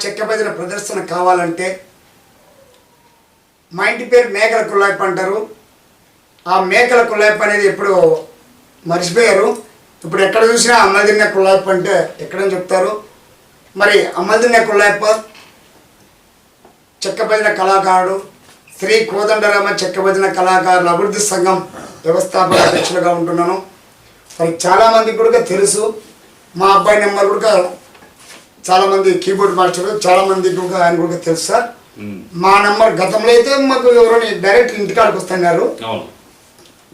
చెక్క భజన ప్రదర్శన కావాలంటే మా ఇంటి పేరు మేకల కుల్లాయప్ప అంటారు. ఆ మేకల కుల్లాయప్ప అనేది ఎప్పుడు మర్చిపోయారు. ఇప్పుడు ఎక్కడ చూసినా అమ్మదిన్న కుల్లాయప్ప అంటే ఎక్కడని చెప్తారు. మరి అమ్మదిన్న కుల్లాయప్ప చెక్క భజన కళాకారుడు, శ్రీ కోదండరామ చెక్క భజన కళాకారుల అభివృద్ధి సంఘం వ్యవస్థాపక అధ్యక్షులుగా ఉంటున్నాను. మరి చాలామందికి కూడా తెలుసు. మా అబ్బాయి నెంబర్ కూడా చాలామంది కీబోర్డ్ మాస్టర్, చాలామందికి కూడా ఆయన కూడా తెలుసు సార్. మా నెంబర్ గతంలో అయితే మాకు ఎవరైనా డైరెక్ట్ ఇంటికాడికి వస్తున్నారు.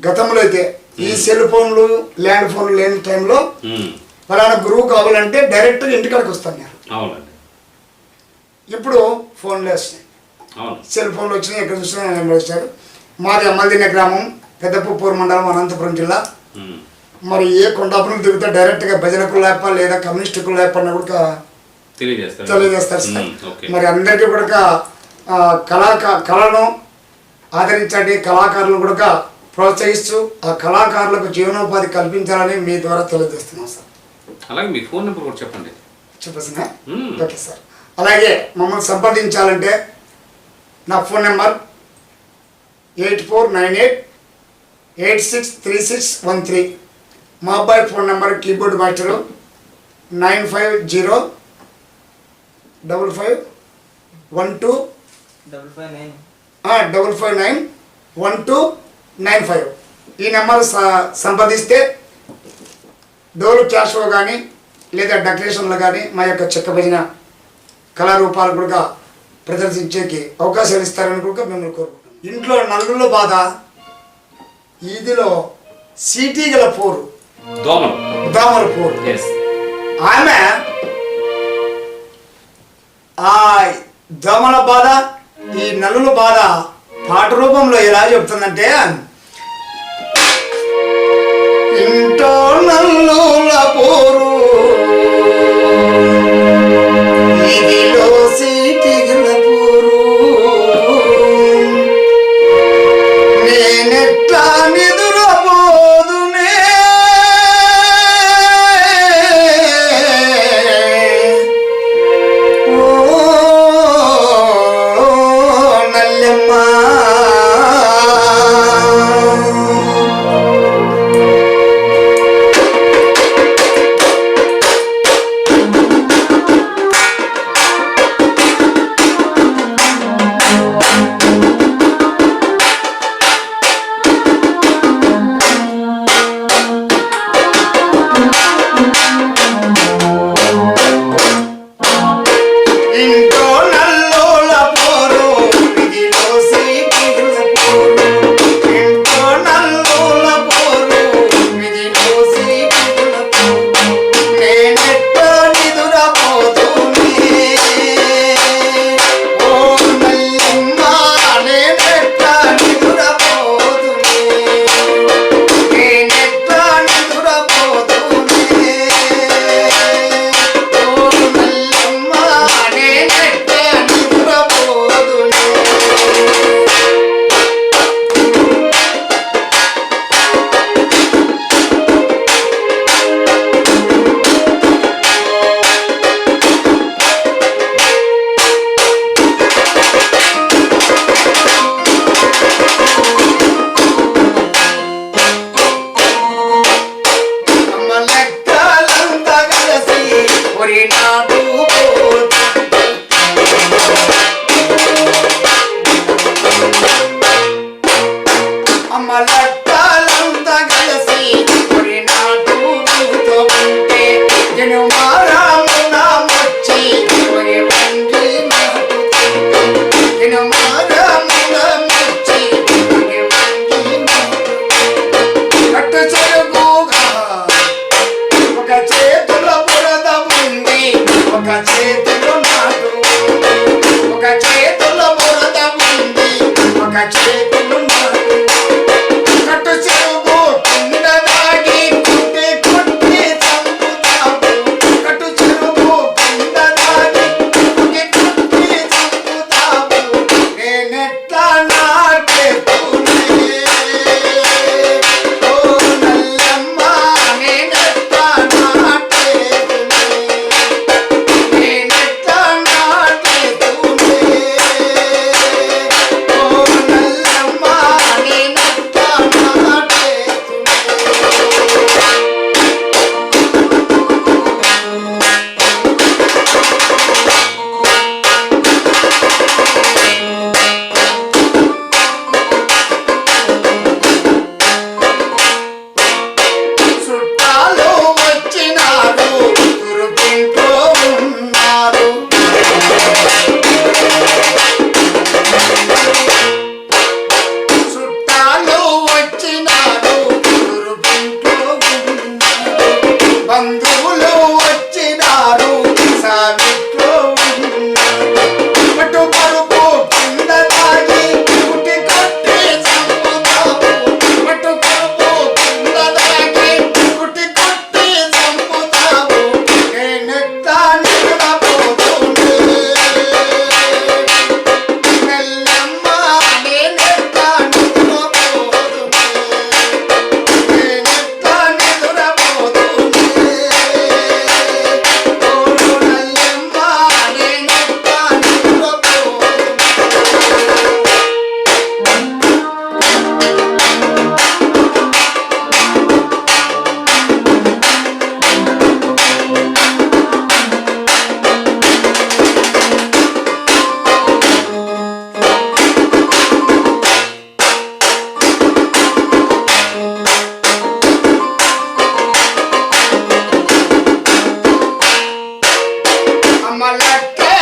గతంలో అయితే ఈ సెల్ ఫోన్లు ల్యాండ్ ఫోన్లు లేని టైంలో ఫలానా గురువు కావాలంటే డైరెక్ట్గా ఇంటికాడికి వస్తున్నారు. ఇప్పుడు ఫోన్లు వస్తున్నాయి, సెల్ ఫోన్లు వచ్చినాయి, ఎక్కడ చూసినా నెంబర్ వచ్చారు. మాది అమ్మదిన్న గ్రామం, పెద్దపూర్ మండలం, అనంతపురం జిల్లా. మరి ఏ కొండాపురం దిగుతా డైరెక్ట్గా భజన కుల్లాయప్ప లేదా కమ్యూనిస్ట్ కుల్లాయప్ప అన్న కూడా తెలియజేస్తారు సార్. మరి అందరికీ కూడా కళను ఆదరించండి, కళాకారులను కూడా ప్రోత్సహిస్తూ ఆ కళాకారులకు జీవనోపాధి కల్పించాలని మీ ద్వారా తెలియజేస్తున్నాం సార్. అలాగే మీ ఫోన్ నెంబర్ కూడా చెప్పండి. చెప్పేసిన ఓకే సార్. అలాగే మమ్మల్ని సంప్రదించాలంటే నా ఫోన్ నెంబర్ 8498863613. మా అబ్బాయి ఫోన్ నెంబర్ కీబోర్డ్ మాస్టరు 9505591295. ఈ నెంబర్ సంప్రదిస్తే డోలు క్యాషో కానీ లేదా డెకరేషన్లు కానీ మా యొక్క చెక్క భజన కళారూపాలు కూడా ప్రదర్శించేకి అవకాశాలు ఇస్తారని కూడా మిమ్మల్ని కోరుకుంటున్నాం. ఇంట్లో నల్లుల బాధ, ఈదిలో సీటీగల పోరు, దోమల పోరు. ఆమె ఆ దోమల బాధ, ఈ నల్లుల బాధ పాట రూపంలో ఎలా చెప్తుందంటే, ఇంట్లో నల్లుల పోరు ఇదిలో సీటీగల పోరు, నేనెట్లా నిదురపోదునే, ఓ నల్లెమ్మ ఇంట్లో నల్లోల పోరు ఇదిలో సీటీగల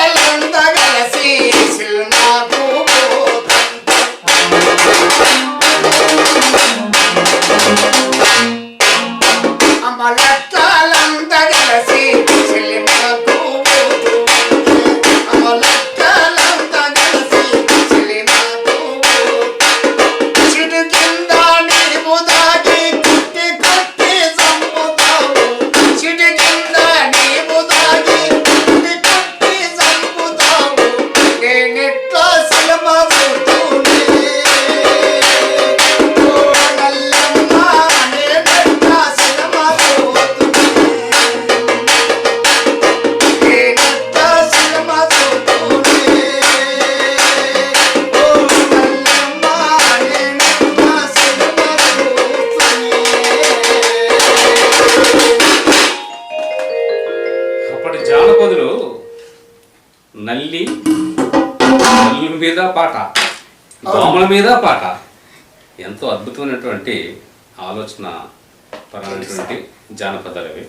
లెక్కలంతా కలిసి సినిమాకు అమ్మ లెక్కలంతా కలిసి సినిమాకు అమ్మ లెక్కలంతా కలిసి సినిమాకు చిడు కింద నీవు దాగి కుట్టి కుట్టి చంపుతావు చిడు కింద నీవు దాగి కుట్టి కుట్టి చంపుతావు నేనెట్లా సినిమా చూస్తూనే ఓ నల్లమ్మ నేనెట్లా సినిమా చూస్తూనే నేనెట్లా సినిమా చూస్తూనే ఓ నల్లమ్మ నేనెట్లా సినిమా చూస్తూనే. అప్పటి జానపదులు నల్లి మీద పాట, దోమల మీద పాట, ఎంతో అద్భుతమైనటువంటి ఆలోచన పరమైనటువంటి జానపదాలు అవి.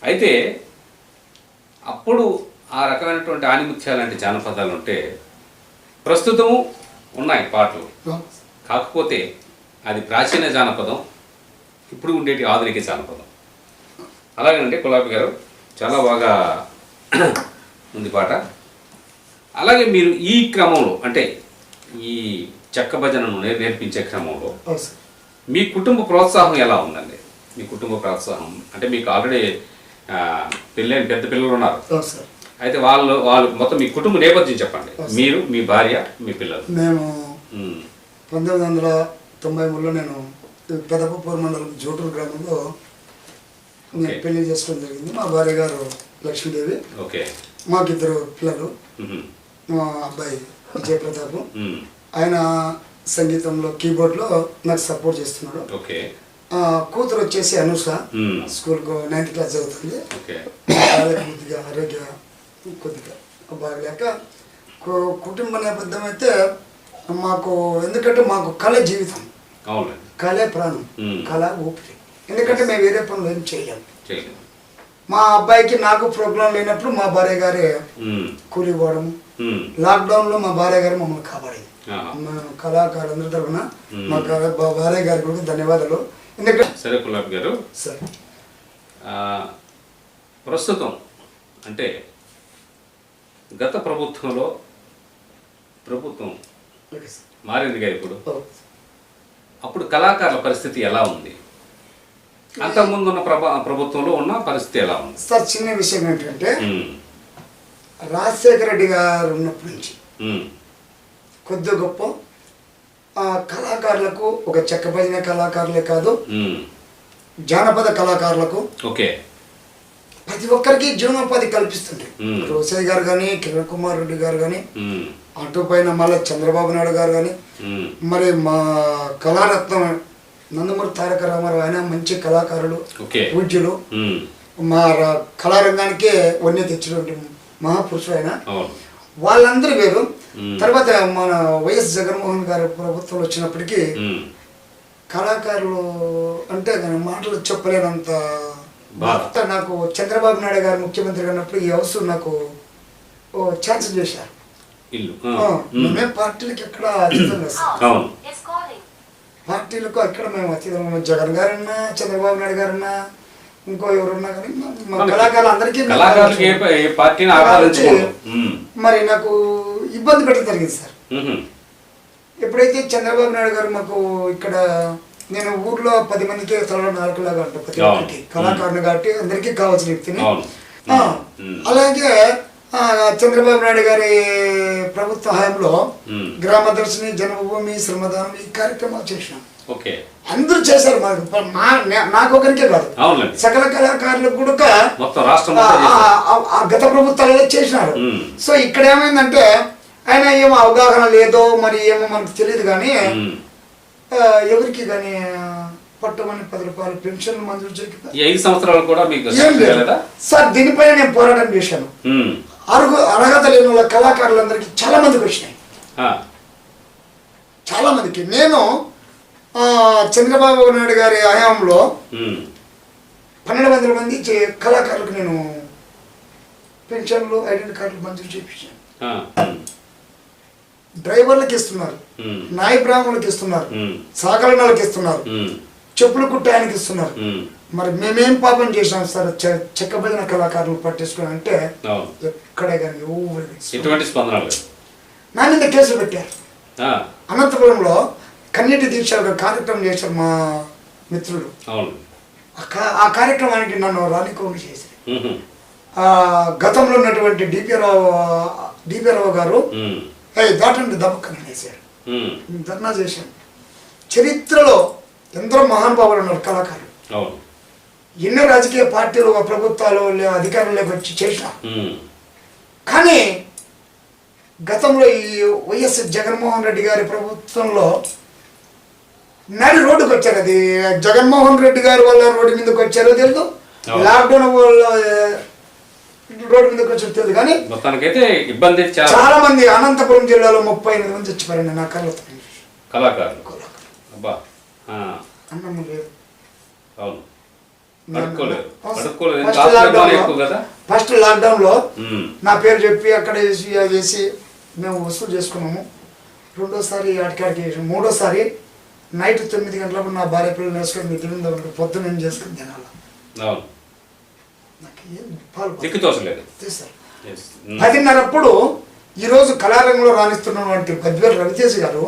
అయితే అప్పుడు ఆ రకమైనటువంటి ఆనిముత్యాలు లాంటి జానపదాలు ఉంటే ప్రస్తుతము ఉన్నాయి పాటలు. కాకపోతే అది ప్రాచీన జానపదం, ఇప్పుడు ఉండేటి ఆధునిక జానపదం. అలాగేనండి గులాబీ గారు, చాలా బాగా ఉంది పాట. అలాగే మీరు ఈ క్రమంలో అంటే ఈ చెక్క భజనను నేర్పించే క్రమంలో అవును సార్. మీ కుటుంబ ప్రోత్సాహం ఎలా ఉందండి? మీ కుటుంబ ప్రోత్సాహం అంటే మీకు ఆల్రెడీ పెళ్ళైన పెద్ద పిల్లలు ఉన్నారు. అవును సార్. అయితే వాళ్ళు మొత్తం మీ కుటుంబ నేపథ్యం చెప్పండి. మీరు, మీ భార్య, మీ పిల్లలు. నేను ఉమ్, 1993లో నేను పెదపూర్ మండలం జోటూరు గ్రామంలో నేను ఓకే. పెళ్లి చేసుకోవడం జరిగింది. మా భార్య గారు లక్ష్మీదేవి, ఓకే. మాకిద్దరు పిల్లలు. ఉహుం, మా అబ్బాయి విజయప్రతాప్, ఉమ్, ఆయన సంగీతంలో కీబోర్డ్లో నాకు సపోర్ట్ చేస్తున్నాడు. ఓకే. కూతురు వచ్చేసి అనుష, ఉమ్, స్కూల్కు 9th క్లాస్ చదువుతుంది. ఓకే. కొద్దిగా ఆరోగ్య కొద్దిగా బాగలేక కుటుంబ నేపథ్యం అయితే మాకు, ఎందుకంటే మాకు కళ జీవితం, అవునండి. కళే ప్రాణం, ఉమ్, కళ ఊపిరి. ఎందుకంటే మేము వేరే పనులు ఏం చేయలేము. చేయలేదు. మా అబ్బాయికి నాకు ప్రోగ్రాం లేనప్పుడు మా భార్య గారే ఉమ్, కూలి పోవడం. ఉమ్, లాక్డౌన్లో మా భార్య గారు మమ్మల్ని కాపాడింది. ఆహా. మా కళాకారులందరి తరఫున మా భార్య గారికి కూడా ధన్యవాదాలు. ఎందుకంటే సరే గులాబీ గారు, సార్ ప్రస్తుతం అంటే గత ప్రభుత్వంలో ప్రభుత్వం ఓకే సార్. మారిందిగా ఇప్పుడు. ఓ. అప్పుడు కళాకారుల పరిస్థితి ఎలా ఉంది? అంతకుముందు ఉన్న ప్రభుత్వంలో ఉన్న పరిస్థితి ఎలా ఉంది? సార్ చిన్న విషయం ఏంటంటే ఉమ్, రాజశేఖర రెడ్డి గారు ఉన్నప్పటి నుంచి ఉమ్, కొద్ది గొప్ప కళాకారులకు, ఒక చెక్క భజన కళాకారులే కాదు, ఉమ్, జానపద కళాకారులకు ఓకే. ప్రతి ఒక్కరికి జీవనోపాధి కల్పిస్తుంది. మ్మ్. రోసయ్య గారు కానీ, కిరణ్ కుమార్ రెడ్డి గారు కానీ, ఉమ్, అటు పైన మళ్ళీ చంద్రబాబు నాయుడు గారు కానీ, ఉమ్, మరి మా కళారత్నం నందమూరి తారక రామారావు, ఆయన మంచి కళాకారులు, ఓకే. పూజ్యులు, ఉమ్, మా కళారంగానికే వన్య తెచ్చినటువంటి మహాపురుషుడు ఆయన. అవును. వాళ్ళందరూ వేరు. మ్మ్. తర్వాత మన వైఎస్ జగన్మోహన్ గారు ప్రభుత్వం వచ్చినప్పటికీ ఉమ్, కళాకారులు అంటే నేను మాటలు చెప్పలేనంత బాధ. నాకు చంద్రబాబు నాయుడు గారు ముఖ్యమంత్రి ఉన్నప్పుడు ఈ హౌస్ నాకు ఛాన్స్ చేశారు. ఇల్లు. మేమే పార్టీలకు ఎక్కడ అతీతం లేదు సార్. అవును. పార్టీలకు అక్కడ మేము అతీతం. జగన్ గారున్నా, చంద్రబాబు నాయుడు గారున్నా, ఇంకో ఎవరున్నా కానీ మా కళాకారులు అందరికీ కళాకారులకు ఏ పార్టీని ఆరాధించుకోండి. మరి నాకు ఇబ్బంది పెట్టడం జరిగింది సార్. ఉహుం, ఎప్పుడైతే చంద్రబాబు నాయుడు గారు మాకు ఇక్కడ, నేను ఊర్లో 10 మందికి తలలో 4 లాగా ఉంటాను ప్రతి ఒక్కరికి, కళాకారుని కాబట్టి అందరికీ కావాల్సిన వ్యక్తిని. అవును. అలాగే చంద్రబాబు నాయుడు గారి ప్రభుత్వ హయాంలో ఉమ్, గ్రామ దర్శిని, జన్మభూమి, శ్రమదానం ఈ కార్యక్రమాలు చేసినాం. ఓకే. అందరూ చేశారు. నాకు ఒకరికే కాదు, అవునండి. సకల కళాకారులకు కూడా మొత్తం రాష్ట్రం మొత్తం చేశారు. ఆ గత ప్రభుత్వాలలో చేసినారు. ఉమ్, సో ఇక్కడ ఏమైందంటే ఆయన ఏమో అవగాహన లేదో మరి ఏమో మనకు తెలియదు కానీ ఉమ్. ఎవరికి కానీ పట్టమని 10 రూపాయలు పెన్షన్ మంజూరు చేసి ఈ 5 సంవత్సరాలు కూడా మీకు ఏం లేదు లేదా? సార్. దీనిపైన నేను పోరాటం చేశాను. ఉమ్, అర్హత లేని వాళ్ళ కళాకారులందరికీ చాలా మందికి వచ్చినాయి, ఆ, చాలా మందికి. నేను చంద్రబాబు నాయుడు గారి హయాంలో ఉమ్, 1200 మంది కళాకారులకు నేను పెన్షన్లు ఐడెంటి కార్డులు మంజూరు చేయించాను. ఆ, డ్రైవర్లకు ఇస్తున్నారు, నాయ బ్రాహ్మణులకు ఇస్తున్నారు, సాగరణాలకు ఇస్తున్నారు, చెప్పులు కుట్టాయనికి ఇస్తున్నారు. మరి మేమేం పాపం చేసాం సార్ చెక్క భజన కళాకారులు పట్టించుకుని అంటే ఎక్కడే కానీ ఎటువంటి స్పందన లేదు. నా మీద కేసులు పెట్టారు. అనంతపురంలో కన్నీటి దీక్ష కార్యక్రమం చేశారు మా మిత్రులు. ఆ కార్యక్రమానికి నన్ను రానికోండి చేశారు. గతంలో ఉన్నటువంటి డిపి రావు గారు దాటండి దమ్మక్కని వేశారు. ధర్నా చేశాను. చరిత్రలో ఎందరో మహానుభావులు ఉన్నారు కళాకారులు. ఎన్నో రాజకీయ పార్టీలు ప్రభుత్వాలు అధికారులకు వచ్చి చేసిన, కానీ గతంలో ఈ వైఎస్ జగన్మోహన్ రెడ్డి గారి ప్రభుత్వంలో నడి రోడ్డుకు వచ్చారు. అది జగన్మోహన్ రెడ్డి గారి వల్ల రోడ్డు మీదకి వచ్చారో తెలియదు, లాక్డౌన్ వల్ల రోడ్డు మీదకి వచ్చారో తెలియదు, కానీ మొత్తానికైతే ఇబ్బంది చాలా మంది అనంతపురం జిల్లాలో 38 మంది చచ్చిపోయారండి నా కళ్ళతో. కళాకారులు అన్నం లేదు. ఫస్ట్ లాక్డౌన్ లో నా పేరు చెప్పి అక్కడ వేసి మేము వసూలు చేసుకున్నాము. రెండోసారి అడికాడికి వేసాము. మూడోసారి నైట్ 9 గంటలకు నా భార్య పిల్లలు వేసుకొని మీ తిరిగి పొద్దున్న ఏం చేసుకుని తినాలి. నాకు ఏం పాలు తీస్తారు. 10:30 ఈరోజు కళారంగంలో రాణిస్తున్నటువంటి గద్వేల్ రవితేజ్ గారు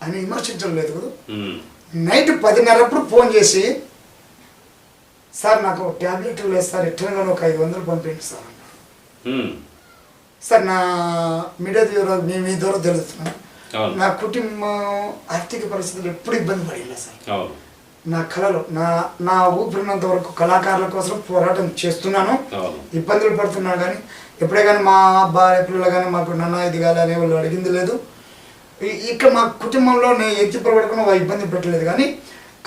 ఆయన విమర్శించడం లేదు కదా. నైట్ 10:30 ఫోన్ చేసి సార్ నాకు ట్యాబ్లెట్లు లేదు సార్, ఎట్లగానో ఒక 500 పంపించండి సార్ అన్నాడు. సార్ నా మీడియా ద్వారా మీ ద్వారా తెలుస్తున్నాను, నా కుటుంబం ఆర్థిక పరిస్థితులు ఎప్పుడు ఇబ్బంది పడేలా సార్. నా కళలో నా ఊపిరినంత వరకు కళాకారుల కోసం పోరాటం చేస్తున్నాను. ఇబ్బందులు పడుతున్నా కానీ ఎప్పుడే కానీ మా భార్య పిల్లలు కానీ మాకు నాన్న ఇది కాదు అనే వాళ్ళు అడిగింది లేదు. ఇక్కడ మా కుటుంబంలో నేను ఎత్తి పడకుండా వాళ్ళు ఇబ్బంది పెట్టలేదు, కానీ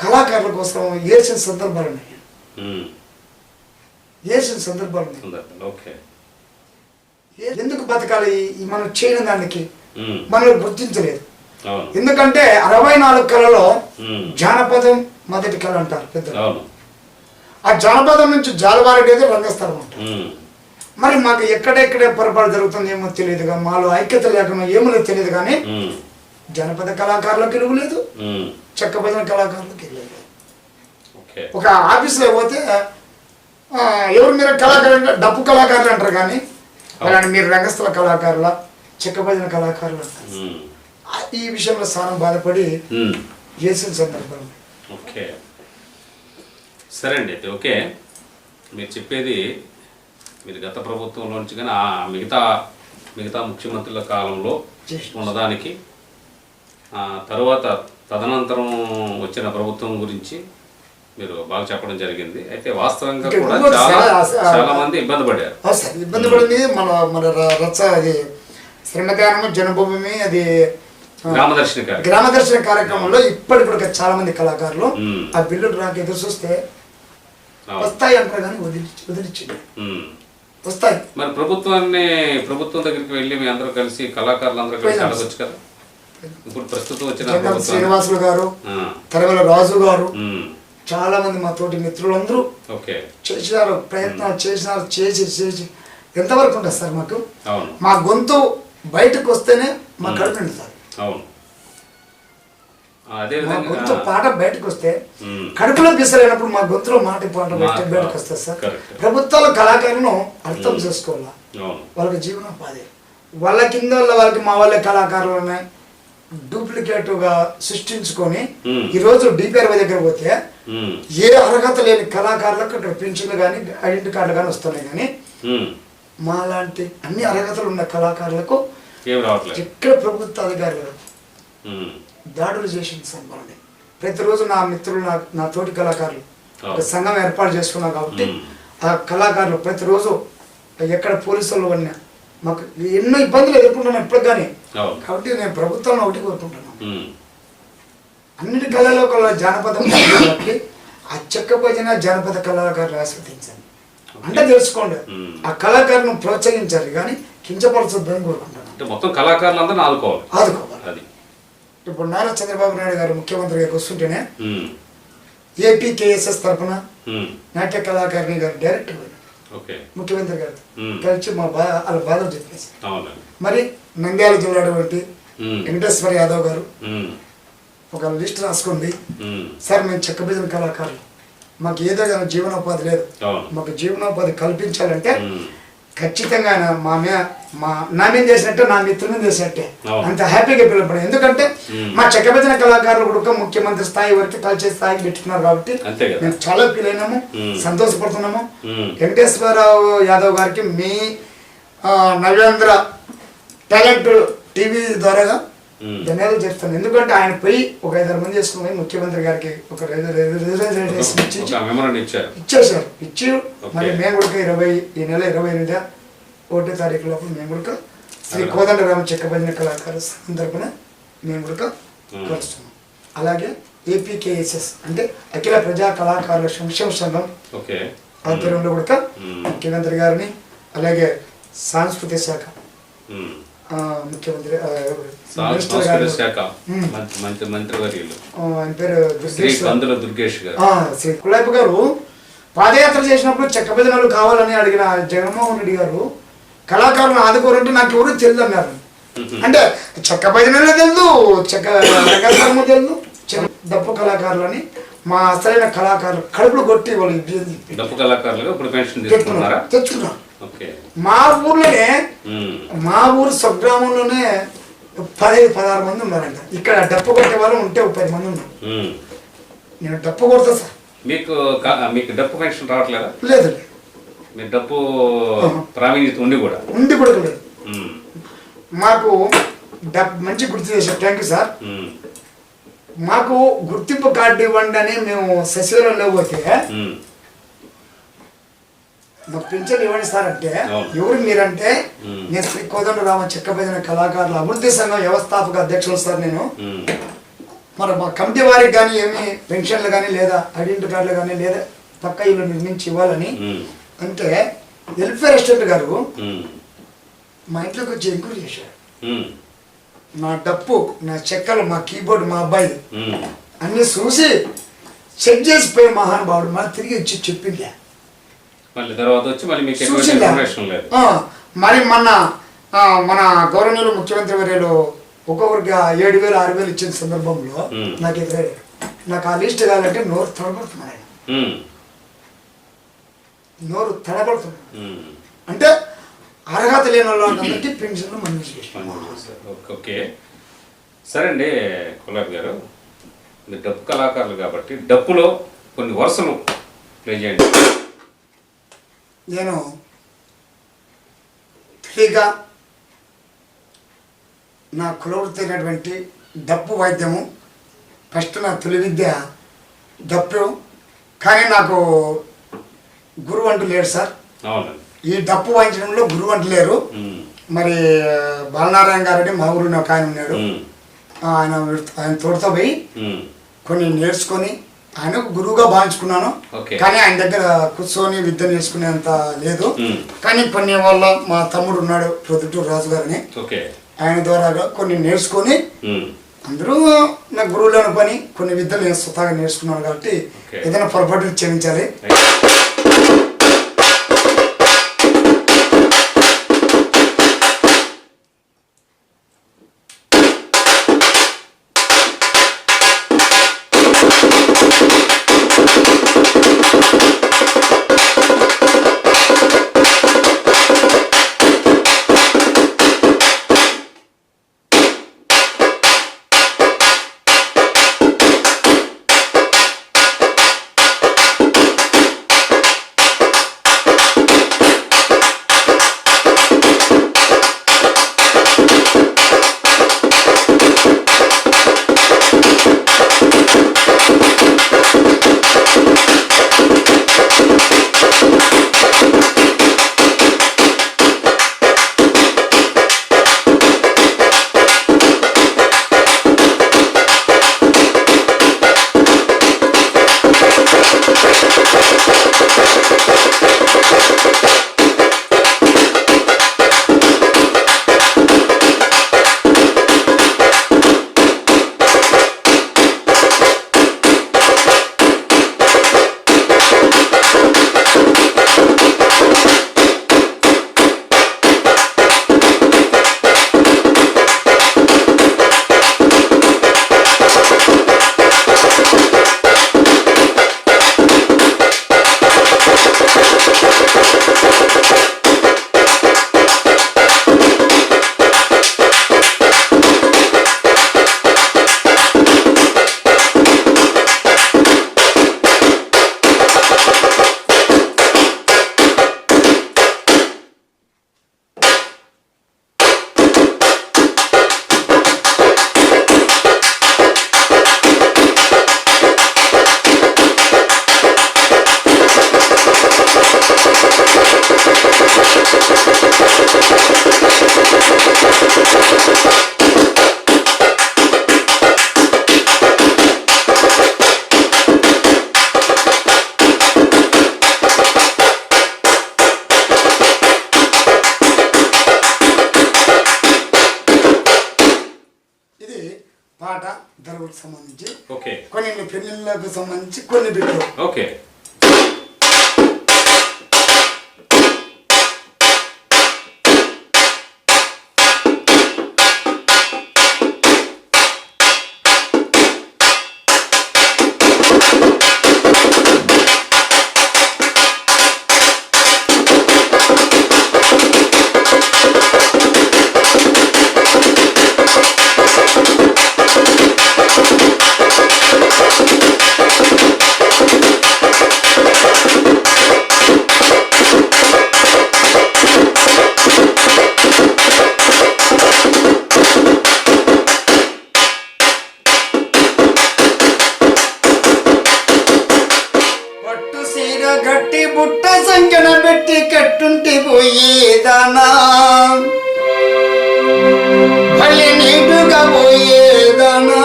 కళాకారుల కోసం ఏడ్చిన సందర్భాలు ఉన్నాయి. ఏడ్చిన సందర్భాలు ఉన్నాయి. ఎందుకు బతకాలి మనం చేయని దానికి మనల్ని గుర్తించలేదు. ఎందుకంటే 64 కళలో జానపదం మొదటి కళ అంటారు పెద్దలు. ఆ జానపదం నుంచి జాలవారెడ్డి అయితే రంగస్థలం అంటారు. మరి మాకు ఎక్కడెక్కడే పొరపాటు జరుగుతుంది ఏమో తెలియదుగా, మాలో ఐక్యత లేకుండా ఏమో తెలియదు, కానీ జనపద కళాకారులకు ఇలువ లేదు, చెక్క భజన కళాకారులకు ఇలువ లేదు. ఒక ఆఫీసులో పోతే ఎవరు మీరు కళాకారు అంటే డప్పు కళాకారులు అంటారు, కానీ అలాంటి మీరు రంగస్థల కళాకారుల చెక్క భజన కళాకారులు అంటారు. ఈ విషయంలో చాలా బాధపడి చేసిన సందర్భం. ఓకే, సరే అండి. అయితే ఓకే, మీరు చెప్పేది మీరు గత ప్రభుత్వంలో నుంచి కానీ మిగతా ముఖ్యమంత్రుల కాలంలో ఉన్నదానికి తరువాత తదనంతరం వచ్చిన ప్రభుత్వం గురించి మీరు బాగా చెప్పడం జరిగింది. అయితే వాస్తవంగా కూడా చాలా మంది ఇబ్బంది పడ్డారు. ఇబ్బంది పడింది. మన రచ్చ అది శ్రమదానము జనభూమి అది గ్రామదర్శన కార్యక్రమంలో ఇప్పటికి కూడా చాలా మంది కళాకారులు ఆ బిల్లులు రాక ఎదురు చూస్తే వస్తాయి అంటారు, కానీ వదిలిచ్చింది వస్తాయి. మరి ప్రభుత్వం దగ్గరికి వెళ్ళి మీ అందరూ కలిసి కళాకారులందరూ కలిసి అడగొచ్చు కదా. ఇప్పుడు ప్రస్తుతం వచ్చిన శ్రీనివాసులు గారు, తరవల రాజు గారు, చాలా మంది మా తోటి మిత్రులందరూ చేసినారు, ప్రయత్నాలు చేసినారు. చేసి ఎంతవరకు ఉంటుంది సార్ మాకు? మా గొంతు బయటకు వస్తేనే మా కడుపు నిండుతుంది. మా గొంతు పాట బయటకు వస్తే కడుపులో పిసరైనప్పుడు మా గొంతులో మాట పాట బయటకు వస్తుంది సార్. ప్రభుత్వాల కళాకారులను అర్థం చేసుకోవాలా, వాళ్ళకి జీవనోపాధి, వాళ్ళ కింద వాళ్ళకి మా వాళ్ళ కళాకారులు ఉన్నాయి డూప్లికేట్గా సృష్టించుకొని ఈరోజు డిపిఆర్ఓ దగ్గర పోతే ఏ అర్హత లేని కళాకారులకు అక్కడ పెన్షన్లు కానీ ఐడెంటి కార్డులు కానీ వస్తున్నాయి, కానీ మా లాంటి అన్ని అర్హతలు ఉన్న కళాకారులకు ఇక్కడ ప్రభుత్వ అధికారులు దాడులు చేసిన సంబంధం. ప్రతిరోజు నా మిత్రులు నా తోటి కళాకారులు ఒక సంఘం ఏర్పాటు చేసుకున్నాం కాబట్టి ఆ కళాకారులు ప్రతిరోజు ఎక్కడ పోలీసులు ఉన్నా మాకు ఎన్నో ఇబ్బందులు ఎదుర్కొంటున్నాం ఇప్పుడు, కానీ కాబట్టి నేను ప్రభుత్వంలో ఒకటి కోరుకుంటున్నాను, అన్నిటి కళలో జానపదం కాబట్టి ఆ చెక్క భజన జానపద కళాకారులు ఆస్వాదించండి అంటే తెలుసుకోండి, ఆ కళాకారులను ప్రోత్సహించాలి, కానీ కించపరచొద్దని కోరుకుంటున్నాను. మొత్తం కళాకారులందరూ ఆదుకోవాలి. ఇప్పుడు నారా చంద్రబాబు నాయుడు గారు ముఖ్యమంత్రిగా వస్తుంటేనే ఏపీ కేఎస్ఎస్ తరఫున నాట్య కళాకారిణి గారు డైరెక్టర్ ఓకే. ముఖ్యమంత్రి గారు మ్మ్. కలిసి వాళ్ళ బాధలు చెప్పేసి అవునండి. మరి నంద్యాల జిల్లా మ్మ్. వెంకటేశ్వర యాదవ్ గారు మ్మ్. ఒక లిస్ట్ రాసుకోండి. మ్మ్. సార్ మేము చెక్క బిజిన కళాకారులు, మాకు ఏదో కానీ జీవనోపాధి లేదు, అవును. మాకు జీవనోపాధి కల్పించాలంటే మ్మ్. ఖచ్చితంగా ఆయన నా మీద చేసినట్టే, నా మిత్రుల మీద చేసినట్టే అవును. అంత హ్యాపీగా పిలువపడే. ఎందుకంటే మ్మ్. మా చెక్కబెదిన కళాకారులు కూడా ముఖ్యమంత్రి స్థాయి వరకు కలిసే స్థాయికి పెట్టుకున్నారు కాబట్టి అంతే కదా. మేము చాలా ఫీల్ అయినాము, మ్మ్. సంతోషపడుతున్నాము. మ్మ్. వెంకటేశ్వరరావు యాదవ్ గారికి మీ నవేంద్ర టాలెంట్ టీవీ ద్వారాగా మ్మ్. ధన్యవాదాలు చెప్తాను. ఎందుకంటే ఆయన పోయి ఒక 5-6 మంది చేసుకుని ముఖ్యమంత్రి గారికి ఒక రిజర్వేషన్ ఒక మెమోరాండం ఇచ్చారు. ఇచ్చేసారు. ఇచ్చి ఓకే. మరి మేము కూడా ఈ నెల 28 ఒకటో తారీఖు లోపల మేము కూడా శ్రీ కోదండరామ చెక్క భజన కళాకారు సంఘం తరపున మేము కూడా కలుస్తున్నాం. అలాగే ఏపీకేఎస్ఎస్ అంటే అఖిల ప్రజా కళాకారుల సంక్షేమ సంఘం ఓకే. ఆధ్వర్యంలో కూడా మ్మ్. ముఖ్యమంత్రి గారిని, అలాగే సాంస్కృతిక శాఖ మ్మ్. ముఖ్యమంత్రి మినిస్టర్ సంస్కృతి గారు, శాఖ మంత్రివర్యులు ఆయన పేరు శ్రీ కందుల దుర్గేష్ గారు. శ్రీ కులాయిపు గారు పాదయాత్ర చేసినప్పుడు చెక్క భజనలు కావాలని అడిగిన జగన్మోహన్ రెడ్డి గారు కళాకారులను ఆదుకోరంటే నాకు ఎవరు తెలియదు అన్నారు. అంటే చెక్క భజనలే తెలుదు, చెక్క రంగస్థలము తెలుదు, డప్పు కళాకారులని మా అసలైన కళాకారులు కడుపులు కొట్టి వాళ్ళు డప్పు కళాకారులుగా ఇప్పుడు పెన్షన్ తీసుకున్నారా? తెచ్చుకున్నారు. ఓకే. మా ఊర్లోనే మ్మ్. మా ఊరు స్వగ్రామంలోనే 15-16 మంది ఉన్నారంట. ఇక్కడ డప్పు కొట్టే వాళ్ళు ఉంటే 10 మంది ఉన్నారు. మ్మ్. నేను డప్పు కొడతా సార్. మీకు డప్పు పెన్షన్ రావట్లేదా? లేదు, మీరు డప్పు ప్రావీణ్యత ఉండి కూడా ఉండి కూడా లేదు. మ్మ్. మాకు మంచి గుర్తు చేశారు, థ్యాంక్ యూ సార్. మ్మ్. మాకు గుర్తింపు కార్డు ఇవ్వండి అని మేము సచివాలయంలో పోతే మ్మ్. మాకు పింఛన్ ఇవ్వండి సార్ అంటే, అవును. ఎవరు మీరంటే మ్మ్. నేను శ్రీ కోదండరామ చెక్క భజన కళాకారుల అభివృద్ధి సంఘం వ్యవస్థాపక అధ్యక్షులు సార్ నేను. మ్మ్. మరి మా కమిటీ వారికి కానీ ఏమి పెన్షన్లు కానీ లేదా ఐడెంటిటీ కార్డులు కానీ లేదా పక్క ఇల్లు నిర్మించి ఇవ్వాలని మ్మ్. అంటే వెల్ఫేర్ అసిస్టెంట్ గారు మ్మ్. మా ఇంట్లోకి వచ్చి ఎంక్వైరీ చేశారు. మ్మ్. నా డప్పు, నా చెక్కలు, మా కీబోర్డ్, మా అబ్బాయి మ్మ్. అన్ని చూసి చెక్ చేసిపోయి మహానుభావుడు మళ్ళీ తిరిగి ఇచ్చి చెప్పింది. మళ్ళీ తర్వాత వచ్చి మళ్ళీ మీకు ఎటువంటి చూసిందా? ఇన్ఫర్మేషన్ లేదు. మరి మన గౌరవనీయులు ముఖ్యమంత్రి వర్యులు ఒక్కొక్కరికి 7,000 6,000 ఇచ్చిన సందర్భంలో నాకు ఎదురయ్యాడు. నాకు ఆ లిస్ట్ కావాలంటే నోరు తడబడుతున్నాడు ఆయన. మ్మ్. నోరు తడబడుతున్నాడు. మ్మ్. అంటే అర్హత లేని వాళ్ళందరికీ పెన్షన్లు మంజూరు చేశారు. ఓకే. సరే అండి కులాబ్ గారు, మీరు డప్పు కళాకారులు కాబట్టి డప్పులో కొన్ని వరుసలు ప్లే చేయండి. నేను ఫ్రీగా నా కులవృత్తి అయినటువంటి డప్పు వాయిద్యము, ఫస్ట్ నా తొలి విద్య డప్పు, కానీ నాకు గురువు అంటూ లేడు సార్. అవునండి. ఈ డప్పు వాయించడంలో గురువు అంటూ లేరు. మ్మ్. మరి బాలనారాయణ గారు మా ఊరిలో ఒక ఆయన ఉన్నాడు. మ్మ్. ఆయన తోడుతో పోయి మ్మ్. కొన్ని నేర్చుకొని ఆయనకు గురువుగా భావించుకున్నాను. ఓకే. కానీ ఆయన దగ్గర కూర్చొని విద్య నేర్చుకునేంత లేదు. మ్మ్. కానీ కొన్ని వాళ్ళ మా తమ్ముడు ఉన్నాడు ప్రొద్దుటూరు రాజు గారిని, ఓకే. ఆయన ద్వారా కొన్ని నేర్చుకొని మ్మ్. అందరూ నా గురువులు అనుకొని కొన్ని విద్యలు నేను స్వతహాగా నేర్చుకున్నాను కాబట్టి ఓకే. ఏదైనా పొరపాటు క్షమించాలి. పాట ధర్మకు సంబంధించి ఓకే కొన్ని పెళ్లిళ్ళకు సంబంధించి కొన్ని బిట్లు. ఓకే గట్టి బుట్ట సంఖ్యన పెట్టి కట్టుంటి పోయేదానా మళ్ళీ నీటుగా పోయేదానా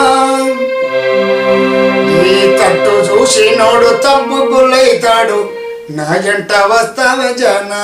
ఈ తట్టు చూసి నోడు తప్పుకులైతాడు నా జంట వస్తావే జనా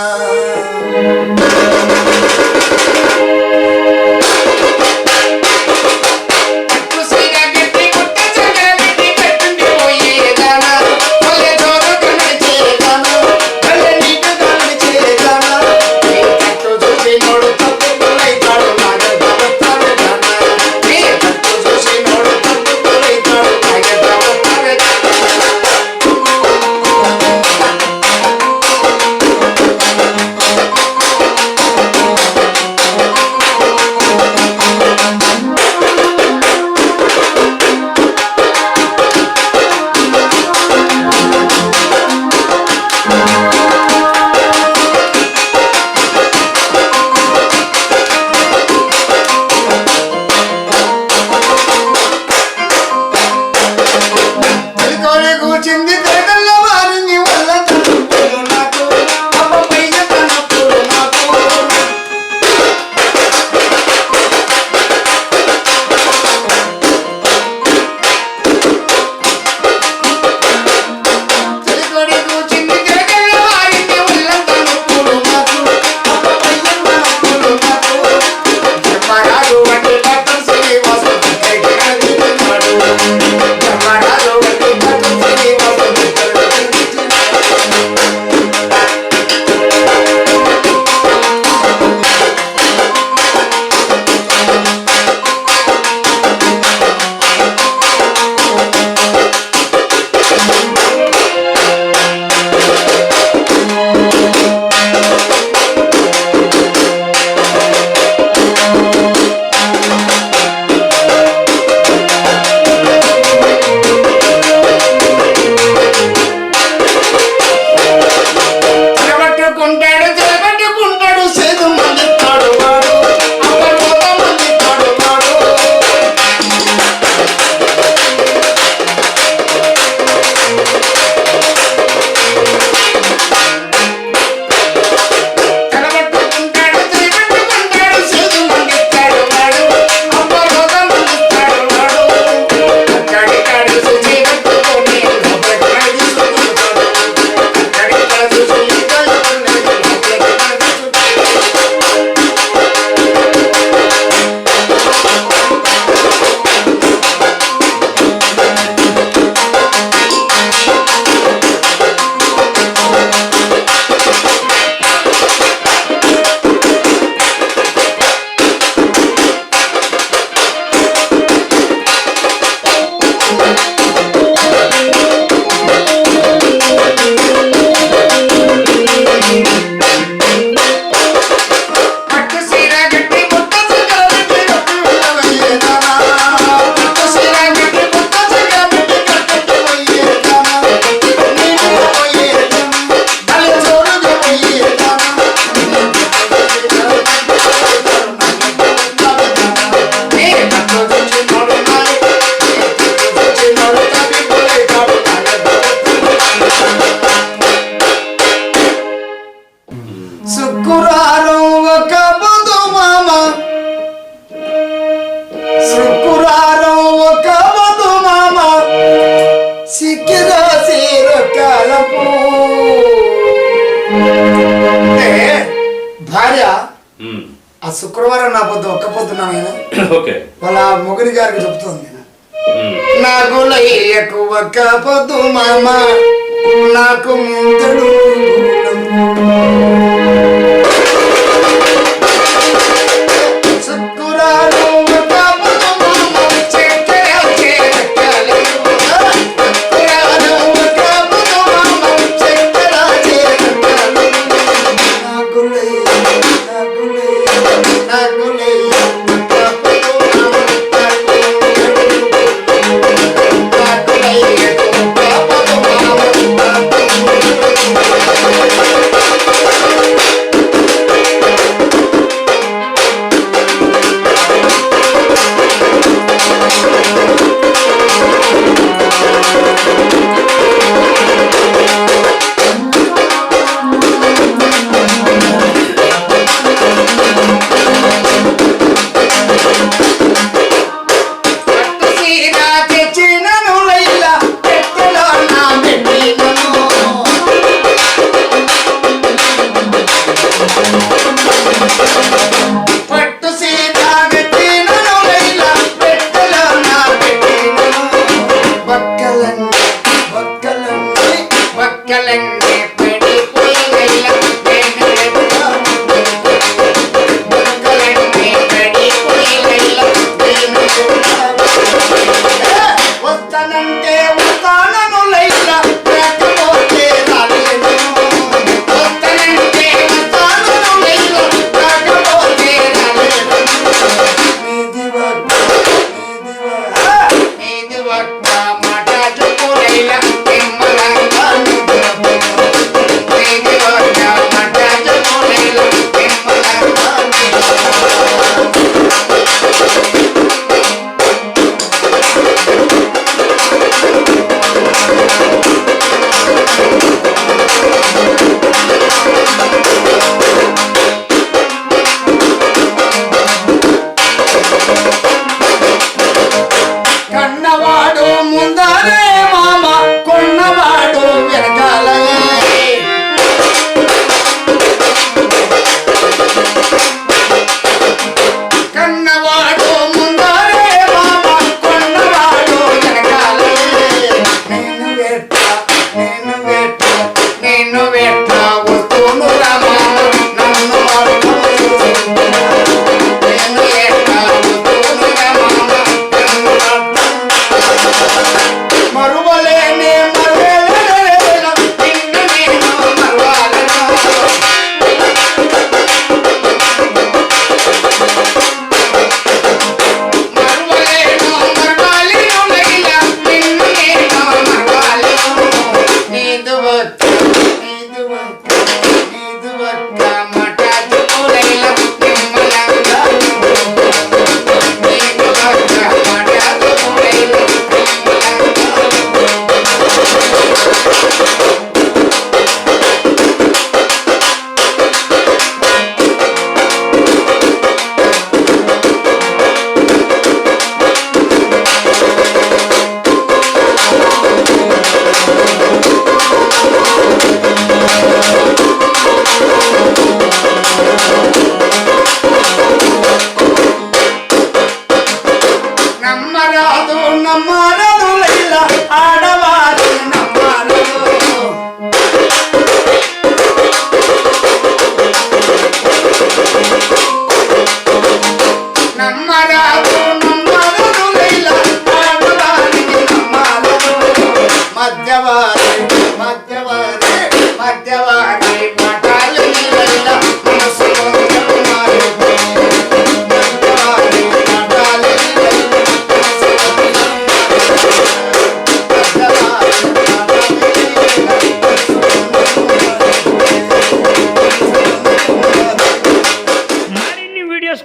ఆ శుక్రవారం నా పొద్దు ఒక్క పొద్దున్నా నేను ఓకే వాళ్ళ మొగుడి గారికి చెప్తుంది నేను ఉమ్. నాకు లయ్యకు ఒక్క పొద్దు మామ నాకు ముందడు శుక్రాలు ఒక్క పొద్దు మామ చక్కెర చేరక్కలు శుక్రాలు ఒక్క పొద్దు మామ చక్కెర చేరక్కలు నాకు లయ్య నాకు లయ్య ఒక్క పొద్దు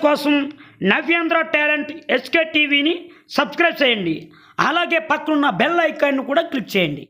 కోసం నవ్యాంధ్ర టాలెంట్ ఎస్కే టీవీని సబ్స్క్రైబ్ చేయండి. అలాగే పక్కనున్న బెల్ ఐకాన్ను కూడా క్లిక్ చేయండి.